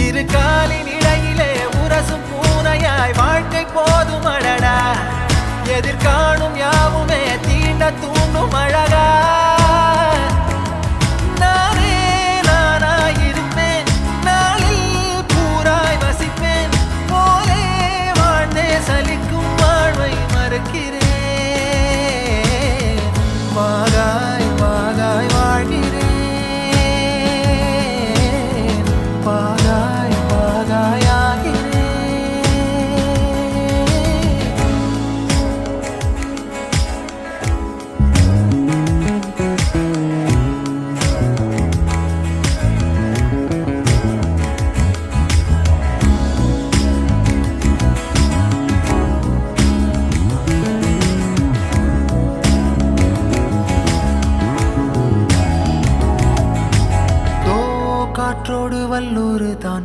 இரு காலின் இடையிலே உரசும் பூனையாய் வாழ்க்கை போதும் அடடா எதிர்காணும் யாவுமே தீண்ட